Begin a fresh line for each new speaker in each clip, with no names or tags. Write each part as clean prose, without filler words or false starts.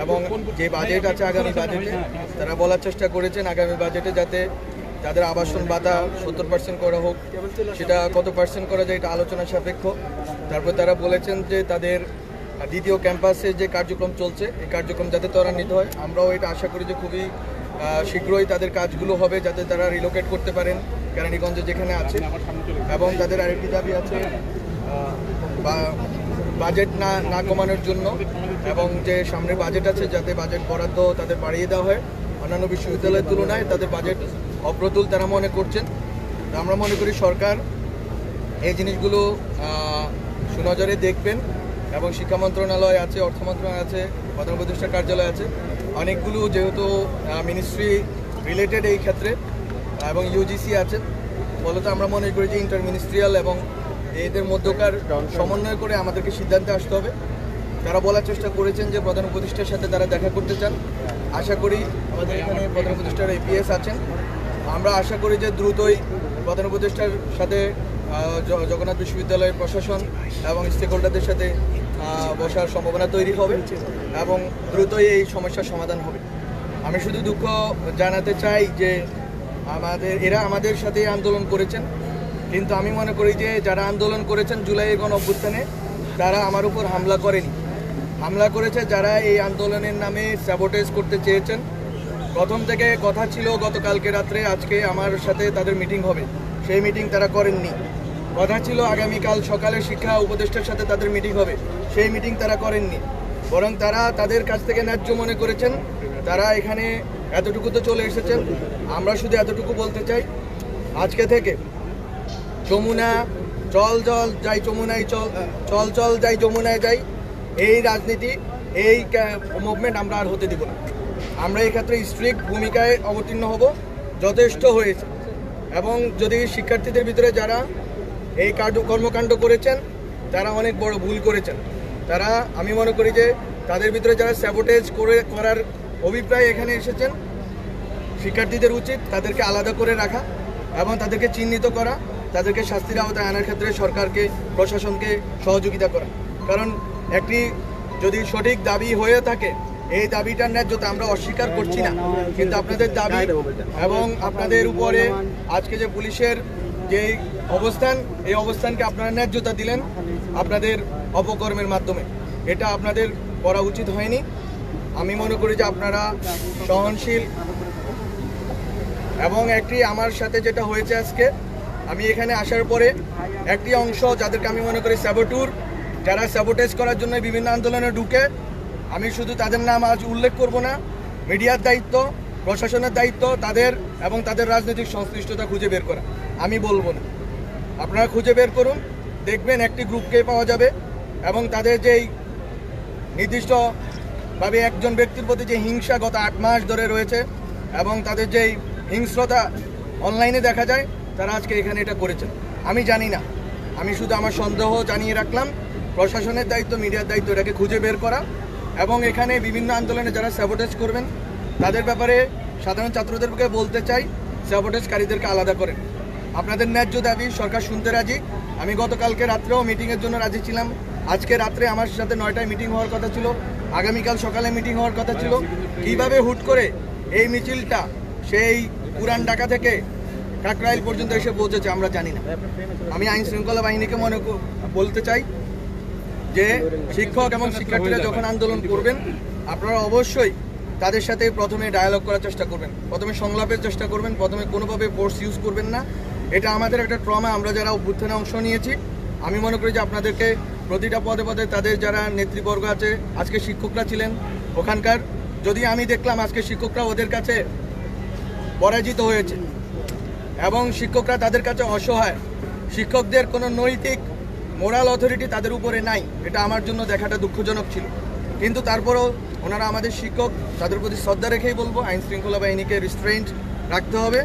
এবং যে বাজেট আছে আগামী বাজেটে তারা বলার চেষ্টা করেছেন আগামী বাজেটে যাতে তাদের আবাসন ভাতা 70% করা হোক, সেটা কত পার্সেন্ট করা যায় এটা আলোচনা সাপেক্ষ। তারপর তারা বলেছেন যে তাদের দ্বিতীয় ক্যাম্পাসে যে কার্যক্রম চলছে এই কার্যক্রম যাতে ত্বরান্বিত হয়। আমরাও এটা আশা করি যে খুবই শীঘ্রই তাদের কাজগুলো হবে যাতে তারা রিলোকেট করতে পারেন কেরানীগঞ্জে যেখানে আছে। এবং তাদের আরেকটি দাবি আছে বাজেট না কমানোর জন্য, এবং যে সামনে বাজেট আছে যাতে বাজেট বরাদ্দ তাদের বাড়িয়ে দেওয়া হয়। অন্যান্য বিশ্ববিদ্যালয়ের তুলনায় তাদের বাজেট অপ্রতুল তারা মনে করছেন। আমরা মনে করি সরকার এই জিনিসগুলো সুনজরে দেখবেন এবং শিক্ষা মন্ত্রণালয় আছে, অর্থ মন্ত্রণালয় আছে, প্রধান উপদেষ্টা কার্যালয় আছে, অনেকগুলো যেহেতু মিনিস্ট্রি রিলেটেড এই ক্ষেত্রে এবং ইউজিসি আছে, ফলত আমরা মনে করি যে ইন্টার মিনিস্ট্রিয়াল এবং এদের মধ্যকার সমন্বয় করে আমাদেরকে সিদ্ধান্তে আসতে হবে। তারা বলার চেষ্টা করেছেন যে প্রধান উপদেষ্টার সাথে তারা দেখা করতে চান। আশা করি আমাদের এখানে প্রধান উপদেষ্টার এপিএস আছেন, আমরা আশা করি যে দ্রুতই প্রধান উপদেষ্টার সাথে জগন্নাথ বিশ্ববিদ্যালয়ের প্রশাসন এবং স্টেক হোল্ডারদের সাথে বসার সম্ভাবনা তৈরি হবে এবং দ্রুতই এই সমস্যার সমাধান হবে। আমি শুধু দুঃখ জানাতে চাই যে এরা আমাদের সাথে আন্দোলন করেছেন, কিন্তু আমি মনে করি যে যারা আন্দোলন করেছেন জুলাইয়ের গণ-অভ্যুত্থানে তারা আমার উপর হামলা করেনি, হামলা করেছে যারা এই আন্দোলনের নামে স্যাবোটেজ করতে চেয়েছেন। প্রথম থেকে কথা ছিল গতকালকে রাত্রে আজকে আমার সাথে তাদের মিটিং হবে, সেই মিটিং তারা করেননি। কথা ছিল আগামীকাল সকালে শিক্ষা উপদেষ্টার সাথে তাদের মিটিং হবে, সেই মিটিং তারা করেননি। বরং তারা তাদের কাছ থেকে ন্যায্য মনে করেছেন, তারা এখানে এতটুকু তো চলে এসেছেন। আমরা শুধু এতটুকু বলতে চাই, আজকে থেকে যমুনা চল চল যাই যমুনায় চল চল যাই যমুনায় যাই এই রাজনীতি, এই মুভমেন্ট আমরা আর হতে দিব না। আমরা এই ক্ষেত্রে স্ট্রিক্ট ভূমিকায় অবতীর্ণ হব, যথেষ্ট হয়েছে। এবং যদি শিক্ষার্থীদের ভিতরে যারা এই কর্মকাণ্ড করেছেন তারা অনেক বড় ভুল করেছেন, তারা আমি মনে করি যে তাদের ভিতরে যারা স্যাবোটেজ করার অভিপ্রায় এখানে এসেছেন, শিক্ষার্থীদের উচিত তাদেরকে আলাদা করে রাখা এবং তাদেরকে চিহ্নিত করা, তাদেরকে শাস্তির আওতায় আনার ক্ষেত্রে সরকারকে প্রশাসনকে সহযোগিতা করা। কারণ একটি যদি সঠিক দাবি হয়ে থাকে, এই দাবিটার ন্যায্যতা আমরা অস্বীকার করছি না, কিন্তু আপনাদের দাবি এবং আপনাদের উপরে আজকে যে পুলিশের যে অবস্থান, এই অবস্থানকে আপনারা ন্যায্যতা দিলেন আপনাদের অপকর্মের মাধ্যমে, এটা আপনাদের করা উচিত হয়নি। আমি মনে করি যে আপনারা সহনশীল এবং একটি আমার সাথে যেটা হয়েছে আজকে, আমি এখানে আসার পরে একটি অংশ যাদেরকে আমি মনে করি স্যাবোটুর, যারা স্যাবোটেজ করার জন্য বিভিন্ন আন্দোলনে ঢুকে, আমি শুধু তাদের নাম আজ উল্লেখ করব না, মিডিয়ার দায়িত্ব, প্রশাসনের দায়িত্ব তাদের এবং তাদের রাজনৈতিক সংশ্লিষ্টতা খুঁজে বের করা, আমি বলবো না। আপনারা খুঁজে বের করুন, দেখবেন একটি গ্রুপকে পাওয়া যাবে এবং তাদের যেই নির্দিষ্টভাবে একজন ব্যক্তির প্রতি যে হিংসা গত 8 মাস ধরে রয়েছে এবং তাদের যেই হিংস্রতা অনলাইনে দেখা যায়, তারা আজকে এখানে এটা করেছেন। আমি জানি না, আমি শুধু আমার সন্দেহ জানিয়ে রাখলাম। প্রশাসনের দায়িত্ব, মিডিয়ার দায়িত্ব এটাকে খুঁজে বের করা এবং এখানে বিভিন্ন আন্দোলনে যারা স্যাবোটেজ করবেন তাদের ব্যাপারে সাধারণ ছাত্রদেরকে বলতে চাই, স্যাবোটেজকারীদেরকে আলাদা করেন। আপনাদের ন্যায্য দাবি সরকার শুনতে রাজি। আমি গতকালকে রাত্রেও মিটিংয়ের জন্য রাজি ছিলাম, আজকে রাত্রে আমার সাথে 9টায় মিটিং হওয়ার কথা ছিল, আগামীকাল সকালে মিটিং হওয়ার কথা ছিল। কিভাবে হুট করে এই মিছিলটা সেই পুরান ঢাকা থেকে কাকরাইল পর্যন্ত এসে পৌঁছেছে আমরা জানি না। আমি আইন শৃঙ্খলা বাহিনীকে বলতে চাই যে শিক্ষক এবং শিক্ষার্থীরা যখন আন্দোলন করবেন আপনারা অবশ্যই তাদের সাথে প্রথমে ডায়ালগ করার চেষ্টা করবেন, প্রথমে সংলাপের চেষ্টা করবেন, প্রথমে কোনোভাবে ফোর্স ইউজ করবেন না। এটা আমাদের একটা ট্রমা, আমরা যারা অভ্যুত্থানে অংশ নিয়েছি। আমি মনে করি যে আপনাদেরকে প্রতিটা পদে পদে তাদের যারা নেতৃবর্গ আছে, আজকে শিক্ষকরা ছিলেন ওখানকার, যদি আমি দেখলাম আজকে শিক্ষকরা ওদের কাছে পরাজিত হয়েছে এবং শিক্ষকরা তাদের কাছে অসহায়, শিক্ষকদের কোনো নৈতিক মোরাল অথরিটি তাদের উপরে নাই, এটা আমার জন্য দেখাটা দুঃখজনক ছিল। কিন্তু তারপরেও ওনারা আমাদের শিক্ষক, তাদের প্রতি শ্রদ্ধা রেখেই বলবো আইন শৃঙ্খলা বাহিনীকে রিস্ট্রেইন্ট রাখতে হবে।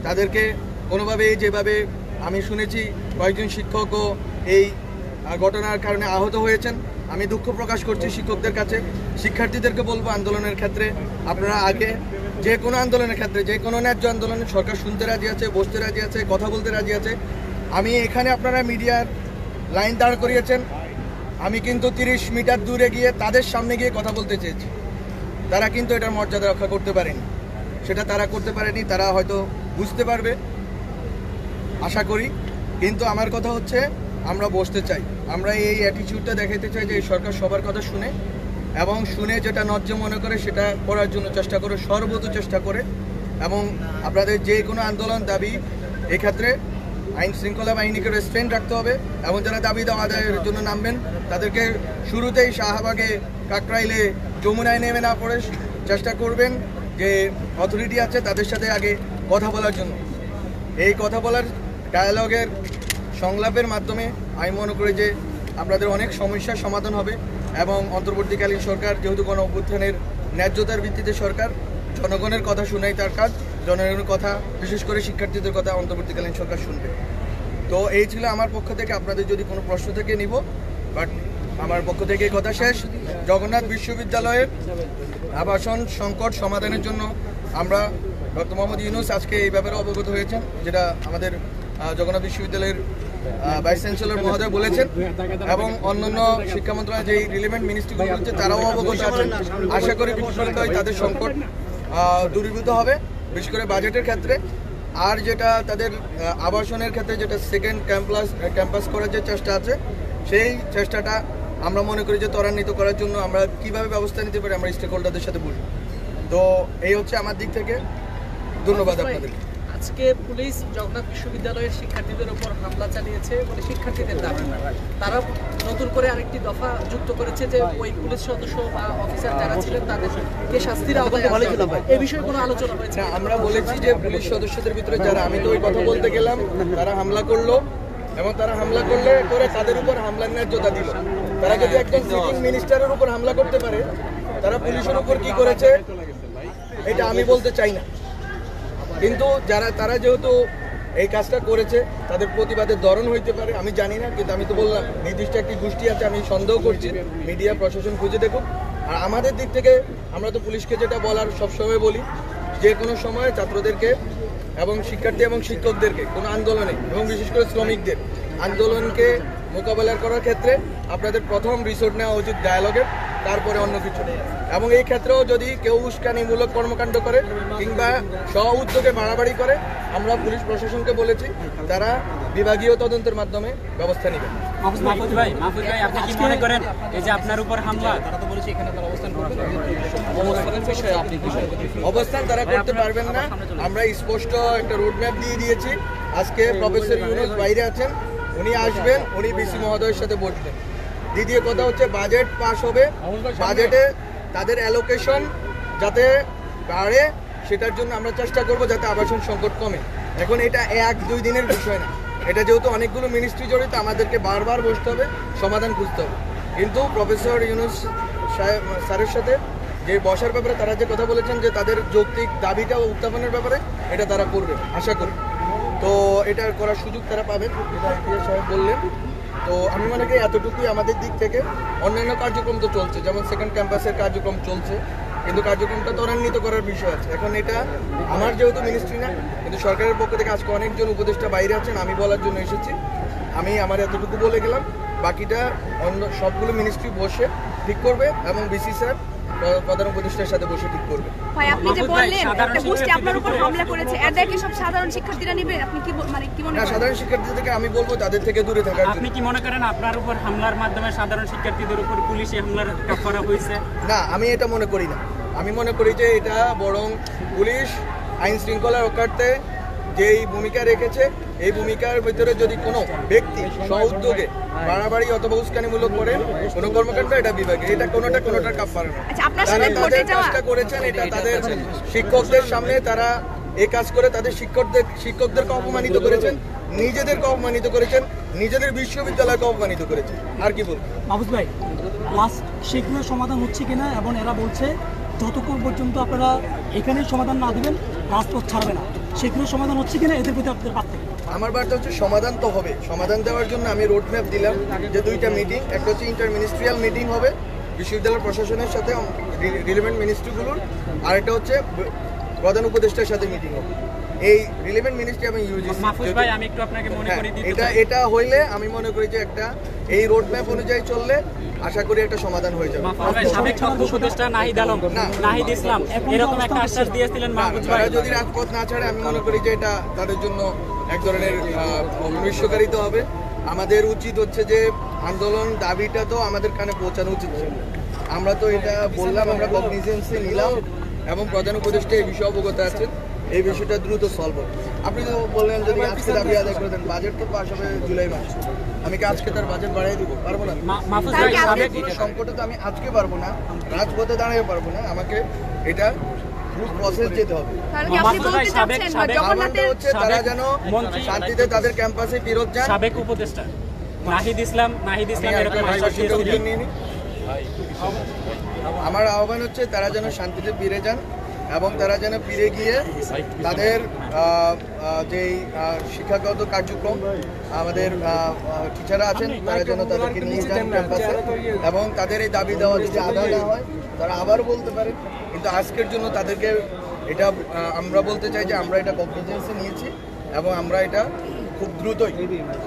তাদেরকে কোনোভাবে যেভাবে আমি শুনেছি কয়েকজন শিক্ষকও এই ঘটনার কারণে আহত হয়েছেন, আমি দুঃখ প্রকাশ করছি শিক্ষকদের কাছে। শিক্ষার্থীদেরকে বলবো আন্দোলনের ক্ষেত্রে আপনারা আগে যে কোনো আন্দোলনের ক্ষেত্রে, যে কোনো ন্যায্য আন্দোলনে সরকার শুনতে রাজি আছে, বসতে রাজি আছে, কথা বলতে রাজি আছে। আমি এখানে আপনারা মিডিয়ার লাইন দাঁড় করিয়েছেন, আমি কিন্তু 30 মিটার দূরে গিয়ে তাদের সামনে গিয়ে কথা বলতে চেয়েছি। তারা কিন্তু এটার মর্যাদা রক্ষা করতে পারেনি। সেটা তারা করতে পারেনি, তারা হয়তো বুঝতে পারবে আশা করি। কিন্তু আমার কথা হচ্ছে আমরা বসতে চাই, আমরা এই অ্যাটিটিউডটা দেখাতে চাই যে এই সরকার সবার কথা শুনে এবং শুনে যেটা ন্যায্য মনে করে সেটা করার জন্য চেষ্টা করে, সর্বোচ্চ চেষ্টা করে। এবং আপনাদের যে কোনো আন্দোলন দাবি এক্ষেত্রে আইন শৃঙ্খলা বাহিনীকে রেস্ট্রেন্ট রাখতে হবে এবং যারা দাবি দেওয়া আদায়ের জন্য নামবেন তাদেরকে শুরুতেই শাহবাগে, কাকরাইলে, যমুনায় নেমে না পড়ে চেষ্টা করবেন যে অথরিটি আছে তাদের সাথে আগে কথা বলার জন্য। এই কথা বলার ডায়ালগের সংলাপের মাধ্যমে আমি মনে করি যে আপনাদের অনেক সমস্যার সমাধান হবে এবং অন্তর্বর্তীকালীন সরকার যেহেতু গণ অভ্যুত্থানের ন্যায্যতার ভিত্তিতে সরকার, জনগণের কথা শুনাই তার কাজ, জনগণের কথা বিশেষ করে শিক্ষার্থীদের কথা অন্তর্বর্তীকালীন সরকার শুনবে। তো এই ছিল আমার পক্ষ থেকে, আপনাদের যদি কোনো প্রশ্ন থেকে নিব, বাট আমার পক্ষ থেকে এই কথা শেষ। জগন্নাথ বিশ্ববিদ্যালয়ের আবাসন সংকট সমাধানের জন্য আমরা ডক্টর মোহাম্মদ ইউনূস আজকে এই ব্যাপারে অবগত হয়েছেন, যেটা আমাদের জগন্নাথ বিশ্ববিদ্যালয়ের ভাইস চ্যান্সেলর মহোদয় বলেছেন এবং অন্যান্য শিক্ষা মন্ত্রণালয় যে রিলেভেন্ট মিনিস্ট্রিগুলো রয়েছে তারাও অবগত আছেন। আশা করি বিশ্ববিদ্যালয় তাদের সংকট দূরীভূত হবে, বিশেষ করে বাজেটের ক্ষেত্রে। আর যেটা তাদের আবাসনের ক্ষেত্রে যেটা সেকেন্ড ক্যাম্পাস করার যে চেষ্টা আছে, সেই চেষ্টাটা আমরা মনে করি যে ত্বরান্বিত করার জন্য আমরা কিভাবে ব্যবস্থা নিতে পারি আমরা স্টেক হোল্ডারদের সাথে বলবো। তো এই হচ্ছে আমার দিক থেকে, ধন্যবাদ আপনাদের।
আজকে পুলিশ জগন্নাথ বিশ্ববিদ্যালয়ের শিক্ষার্থীদের উপর হামলা চালিয়েছে বলে শিক্ষার্থীদের দাবি, তারা নতুন করে আরেকটি দফা যুক্ত করেছে যে ওই পুলিশ সদস্য বা অফিসার যারা ছিলেন তাদেরকে শাস্তির আওতায় আনতে হবে। এই বিষয়ে কোনো আলোচনা হয়েছে?
আমরা বলেছি যে পুলিশ সদস্যদের ভিতরে যারা, আমি তো ওই কথা বলতে গেলাম, তারা হামলা করলো এবং তারা হামলা করলে করে তাদের উপর হামলার ন্যায্যতা দিল। তারা যদি একজন সিটিং মিনিস্টারের উপর হামলা করতে পারে, তারা পুলিশের উপর কি করেছে এটা আমি বলতে চাই না। কিন্তু তারা যেহেতু এই কাজটা করেছে, তাদের প্রতিবাদের ধরন হইতে পারে আমি জানি না, কিন্তু আমি তো বললাম নির্দিষ্ট একটি গোষ্ঠী আছে, আমি সন্দেহ করছি, মিডিয়া প্রশাসন খুঁজে দেখুক। আর আমাদের দিক থেকে আমরা তো পুলিশকে যেটা বলার সবসময় বলি, যে কোনো সময় ছাত্রদেরকে এবং শিক্ষার্থী এবং শিক্ষকদেরকে কোনো আন্দোলনে এবং বিশেষ করে শ্রমিকদের আন্দোলনকে মোকাবেলা করার ক্ষেত্রে আপনাদের প্রথম রিসোর্ট নেওয়া উচিত ডায়ালগের, তারপরে অন্য কিছু। এবং এই ক্ষেত্রেও যদি কেউ উস্কানিমূলক কর্মকাণ্ড করে কিংবা স্ব উদ্যোগে বাড়াবাড়ি করে, আমরা পুলিশ প্রশাসনকে বলেছি তারা বিভাগীয় তদন্তের মাধ্যমে ব্যবস্থা নেবে।
মাহফুজ ভাই, আপনি কি মনে করেন এই যে আপনার উপর হামলা,
অবস্থান তারা করতে পারবেন না? আমরা স্পষ্ট একটা রোডম্যাপ দিয়ে দিয়েছি। আজকে প্রফেসর ইউনূস বাইরে আছেন, উনি আসবেন, উনি বিসি মহোদয়ের সাথে বসবেন। দ্বিতীয় কথা হচ্ছে বাজেট পাস হবে, বাজেটে তাদের অ্যালোকেশন যাতে বাড়ে সেটার জন্য আমরা চেষ্টা করব যাতে আবাসন সংকট কমে। এখন এটা 1-2 দিনের বিষয় না, এটা যেহেতু অনেকগুলো মিনিস্ট্রি জড়িত, আমাদেরকে বারবার বসতে হবে, সমাধান খুঁজতে হবে। কিন্তু প্রফেসর ইউনূস স্যারের সাথে যে বসার ব্যাপারে তারা যে কথা বলেছেন যে তাদের যৌক্তিক দাবিটা উত্থাপনের ব্যাপারে, এটা তারা করবে আশা করি। তো এটা করার সুযোগ তারা পাবেন, এটা ইতিহাস সাহেব বললেন। তো আমি মনে করি এতটুকুই আমাদের দিক থেকে। অন্যান্য কার্যক্রম তো চলছে, যেমন সেকেন্ড ক্যাম্পাসের কার্যক্রম চলছে, কিন্তু কার্যক্রমটা ত্বরান্বিত করার বিষয় আছে। এখন এটা আমার যেহেতু মিনিস্ট্রি না, কিন্তু সরকারের পক্ষ থেকে আজকে অনেকজন উপদেষ্টা বাইরে আছেন, আমি বলার জন্য এসেছি। আমি আমার এতটুকু বলে গেলাম, বাকিটা অন্য সবগুলো মিনিস্ট্রি বসে ঠিক করবে এবং বিসি স্যার প্রধান উপদেষ্টার সাথে বসে ঠিক করবে।
ভাই আপনি যে বললেন একটা গোষ্ঠী আপনার উপর হামলা করেছে, এটা কি সব সাধারণ শিক্ষার্থীরা নেবে? আপনি কি কি মনে করেন?
সাধারণ শিক্ষার্থীদেরকে আমি বলবো তাদের থেকে দূরে থাকার জন্য।
আপনি কি মনে করেন আপনার উপর হামলার মাধ্যমে সাধারণ শিক্ষার্থীদের উপর পুলিশি হামলার করা হয়েছে?
না, আমি এটা মনে করি না। আমি মনে করি যে এটা বরং পুলিশ আইন শৃঙ্খলা রক্ষার্থে যেই ভূমিকা রেখেছে, এই ভূমিকার ভিতরে যদি কোনো ব্যক্তি স্ব-উদ্যোগে বাড়াবাড়ি অথবা উস্কানিমূলক করেন কোনো কর্মকাণ্ড, এটা বিভাগে, এটা কোনোটার কাপ পারে না। তাদের কাজটা করেছেন, এটা তাদের শিক্ষকদের সামনে তারা এই কাজ করে তাদের শিক্ষকদেরকে অপমানিত করেছেন, নিজেদেরকে অপমানিত করেছেন, নিজেদের বিশ্ববিদ্যালয়কে অপমানিত করেছেন। আর কি বলবো?
মাহফুজ ভাই, লাস্ট সেগুলোর সমাধান হচ্ছে কিনা, এবং এরা বলছে যতক্ষণ পর্যন্ত আপনারা এখানে সমাধান না দেবেন রাজপথ ছাড়বে না, সেগুলোর সমাধান হচ্ছে কিনা এদের প্রতি আপনাদের পার্থক্য?
আমার বার্তা হচ্ছে সমাধান তো হবে। সমাধান দেওয়ার জন্য আমি রোডম্যাপ দিলাম যে 2টা মিটিং, একটা হচ্ছে ইন্টার মিনিস্ট্রিয়াল মিটিং হবে বিশ্ববিদ্যালয় প্রশাসনের সাথে রিলেভেন্ট মিনিস্ট্রিগুলোর, আর একটা হচ্ছে প্রধান উপদেষ্টার সাথে মিটিং হবে। এই রিলেভেন্ট মিনিস্ট্রি এবং ইউজিসি
মাহফুজ ভাই আমি একটু আপনাকে মনে করিয়ে দিতে চাই
এটা হইলে আমি মনে করি যে একটা এই রোড ম্যাপ অনুযায়ী চললে আশা করি একটা সমাধান হয়ে যাবে।
মাহফুজ ভাই সাবেক তথ্য উপদেষ্টা নাহিদ আলম নাহিদ ইসলাম এরকম একটা আশ্বাস দিয়েছিলেন মাহফুজ ভাই।
তারা যদি রাজপথ না ছাড়ে আমি মনে করি যে এটা তাদের জন্য এক ধরনের ভবিষ্যৎকারিতা হবে। আমাদের উচিত হচ্ছে যে আন্দোলন দাবিটা তো আমাদের কানে পৌঁছানো উচিত ছিল। আমরা তো এটা বললাম, আমরা কগনিজেন্সে নিলাম এবং প্রধান উপদেষ্টা এই বিষয়ে অবগত আছেন। এই বিষয়টা দ্রুত সলভ হবে। আপনি তো বললেন যদি আজকে দাবি আদায় করে দেন, বাজেট তো পাস হবে জুলাই মাসে, আমি কি আজকে তার বাজেট বাড়িয়ে দিব? পারবো না।
মাহফুজ ভাই সাবেক
সংকটে তো আমি আজকে পারবো না, রাজপথে দাঁড়িয়ে পারবো না, আমাকে এটা প্রসেস যেতে হবে।
তাহলে কি আপনি বলতে চাচ্ছেন
আহ্বানটা হচ্ছে তারা যেন
মন্ত্রী
শান্তিতে তাদের ক্যাম্পাসে ফেরত যান।
সাবেক উপদেষ্টা নাহিদ ইসলাম এরকম আশ্বাস দিয়েছিলেন।
আমার আহ্বান হচ্ছে তারা যেন শান্তিতে ফিরে যান এবং তারা যেন ফিরে গিয়ে তাদের যেই শিক্ষাগত কার্যক্রম আমাদের টিচাররা আছেন তারা যেন তাদেরকে নিয়ে যান ক্যাম্পাসে এবং তাদের এই দাবি দেওয়া যদি আদায় না হয় তারা আবার বলতে পারে। কিন্তু আজকের জন্য তাদেরকে এটা আমরা বলতে চাই যে আমরা এটা কগনিজেন্সে নিয়েছি এবং আমরা এটা খুব দ্রুতই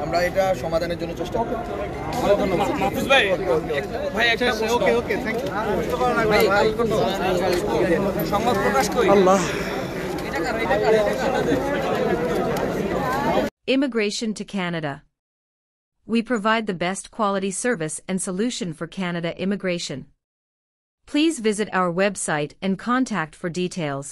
আমরা এটা সমাধানের জন্য চেষ্টা করব।
মাহফুজ ভাই ভাই একটা ওকে থ্যাংক ইউ সংবাদ প্রকাশ করি আল্লাহ
Immigration to Canada. We provide the best quality service and solution for Canada immigration. Please visit our website and contact for details.